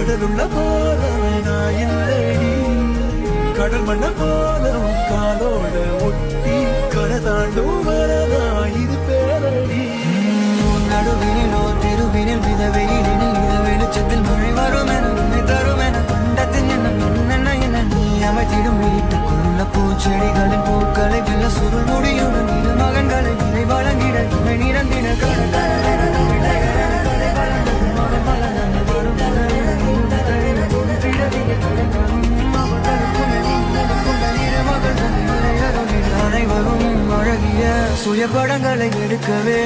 கடலுள்ள போல நான் இல்லடி கடல் மண்ண போல காலோட ஒட்டி கரை தாண்டும் வரதா இது பேரடி நடுவினிலோ திருவினில் விதவையினில் இது வெளிச்சத்தில் மழை வரும் என உண்மை தரும் என கண்டத்தில் என்ன நீ அமைத்திடும் வீட்டுக்குள்ள பூச்செடிகளின் பூக்களை வெல்ல சுருள் முடியுடன் இரு மகன்களை இதை வழங்கிட இவை நிறந்திட அனைவரும் அழகிய சுய படங்களை எடுக்கவே